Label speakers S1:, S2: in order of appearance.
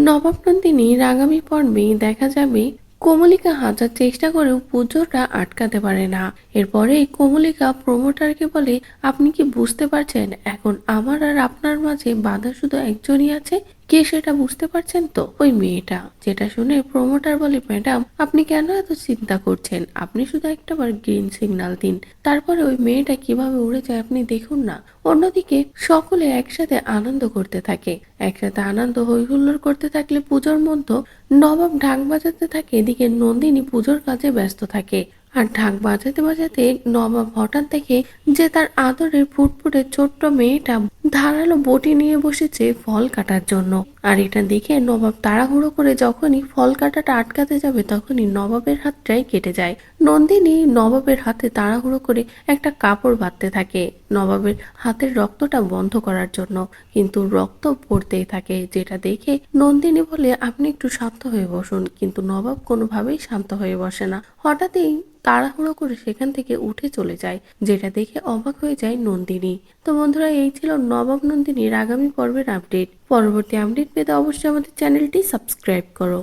S1: নবাব নন্দিনীর আগামী পর্বে দেখা যাবে কমলিকা হাজার চেষ্টা করেও পুজোটা আটকাতে পারে না। এরপরে কমলিকা প্রমোটারকে বলে, আপনি কি বুঝতে পারছেন এখন আমার আর আপনার মাঝে বাধা শুধু একজনই আছে? কে সেটা বুঝতে পারছেন তো? ওই মেয়েটা। যেটা শুনে প্রমোটার বলে, ম্যাডাম আপনি কেন এত চিন্তা করছেন? আপনি শুধু একটাবার গ্রিন সিগন্যাল দিন, তারপরে ওই মেয়েটা কিভাবে উড়ে যায় আপনি দেখুন না। অন্যদিকে সকলে একসাথে আনন্দ করতে থাকে। একসাথে আনন্দ হই হুল্লোড় করতে থাকলে পুজোর মধ্যে নবাব ঢাক বাজাতে থাকে, এদিকে নন্দিনী পুজোর কাজে ব্যস্ত থাকে। আর ঢাক বাজাতে বাজাতে নবাব হঠাৎ দেখে যে তার আদরের ফুটফুটে ছোট্ট মেয়েটা ধারালো বটি নিয়ে বসেছে ফল কাটার জন্য। আর এটা দেখে নবাব তাড়াহুড়ো করে যখনই ফল কাটাটা আটকাতে যাবে তখনই নবাবের হাতটাই কেটে যায়। নন্দিনী নবাবের হাতে তাড়াহুড়ো করে একটা কাপড় বাঁধতে থাকে নবাবের হাতের রক্তটা বন্ধ করার জন্য, কিন্তু রক্ত পড়তেই থাকে। যেটা দেখে নন্দিনী বলে, আপনি একটু শান্ত হয়ে বসুন, কিন্তু নবাব কোনোভাবেই শান্ত হয়ে বসে না। হঠাৎই তাড়াহুড়ো করে সেখান থেকে উঠে চলে যায়, যেটা দেখে অবাক হয়ে যায় নন্দিনী। তো বন্ধুরা, এই ছিল নবাব নন্দিনীর আগামী পর্বের আপডেট। পরবর্তী আপডেট পেতে অবশ্যই আমাদের চ্যানেলটি সাবস্ক্রাইব করো।